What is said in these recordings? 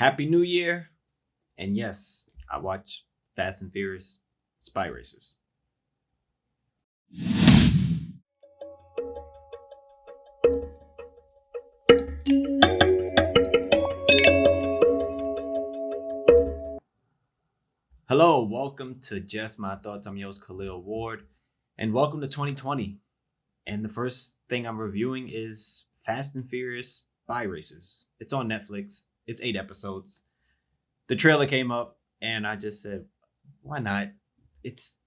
Happy New Year. And yes, I watch Fast and Furious Spy Racers. Hello, welcome to Just My Thoughts. I'm your host, Khaleel Ward, and welcome to 2020. And the first thing I'm reviewing is Fast and Furious Spy Racers. It's on Netflix. It's 8 episodes. The trailer came up, and I just said, "Why not?" It's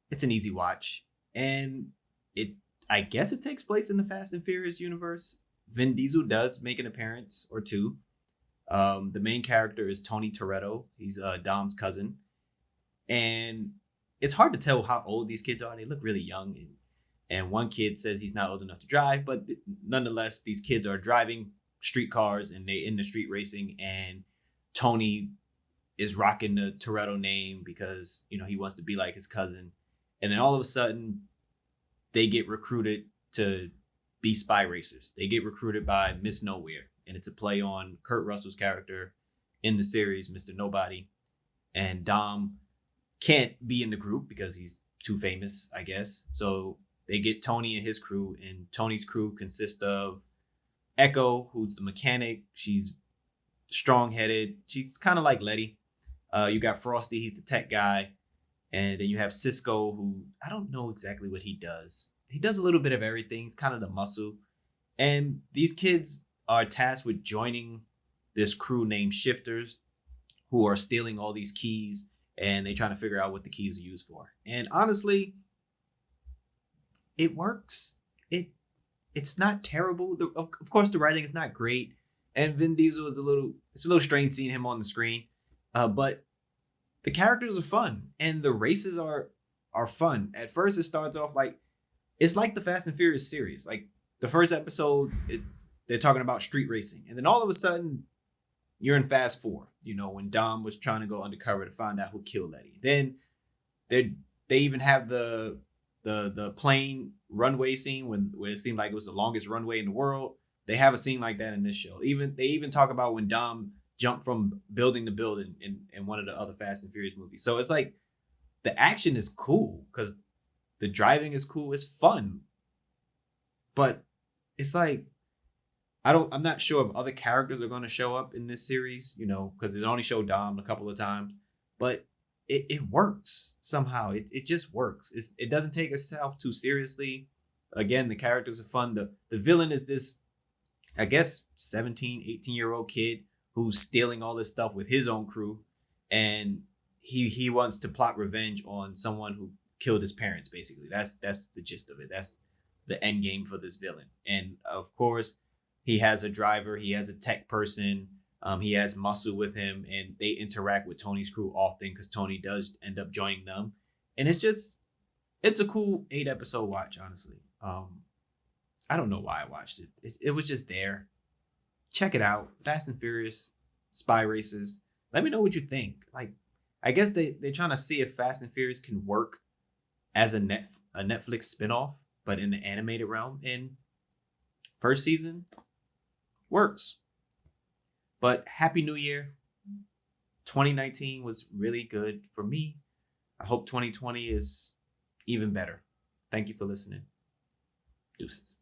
it's an easy watch, and it I guess it takes place in the Fast and Furious universe. Vin Diesel does make an appearance or two. The main character is Tony Toretto. He's Dom's cousin, and it's hard to tell how old these kids are. They look really young, and one kid says he's not old enough to drive, but nonetheless, these kids are driving street cars and they in the street racing, and Tony is rocking the Toretto name because he wants to be like his cousin, and then all of a sudden they get recruited to be spy racers. They get recruited by Miss Nowhere, and it's a play on Kurt Russell's character in the series, Mr. Nobody, and Dom can't be in the group because he's too famous, I guess. So they get Tony and his crew, and Tony's crew consists of Echo, who's the mechanic. She's strong-headed. She's kind of like Letty. You got Frosty, he's the tech guy. And then you have Cisco, who I don't know exactly what he does. He does a little bit of everything. He's kind of the muscle. And these kids are tasked with joining this crew named Shifters, who are stealing all these keys, and they trying to figure out what the keys are used for. And honestly, it works. It's not terrible. Of course, the writing is not great, and Vin Diesel is it's a little strange seeing him on the screen. But the characters are fun, and the races are fun. At first, it starts off it's like the Fast and Furious series. Like the first episode, they're talking about street racing, and then all of a sudden, you're in Fast Four. When Dom was trying to go undercover to find out who killed Letty. Then they even have the plane runway scene where it seemed like it was the longest runway in the world. They have a scene like that in this show. They even talk about when Dom jumped from building to building in one of the other Fast and Furious movies. So it's like the action is cool because the driving is cool. It's fun, but it's like I'm not sure if other characters are going to show up in this series. Because it only showed Dom a couple of times, but it works somehow. It just works. It doesn't take itself too seriously. Again, the characters are fun. The villain is this, I guess, 17, 18-year-old kid who's stealing all this stuff with his own crew, and he wants to plot revenge on someone who killed his parents. Basically, that's the gist of it. That's the end game for this villain. And of course, he has a driver. He has a tech person. He has muscle with him, and they interact with Tony's crew often because Tony does end up joining them. And it's a cool 8-episode watch, honestly. I don't know why I watched it. It was just there. Check it out. Fast and Furious Spy Racers. Let me know what you think. I guess they're trying to see if Fast and Furious can work as a Netflix spinoff, but in the animated realm. And first season works. But Happy New Year. 2019 was really good for me. I hope 2020 is even better. Thank you for listening. Deuces.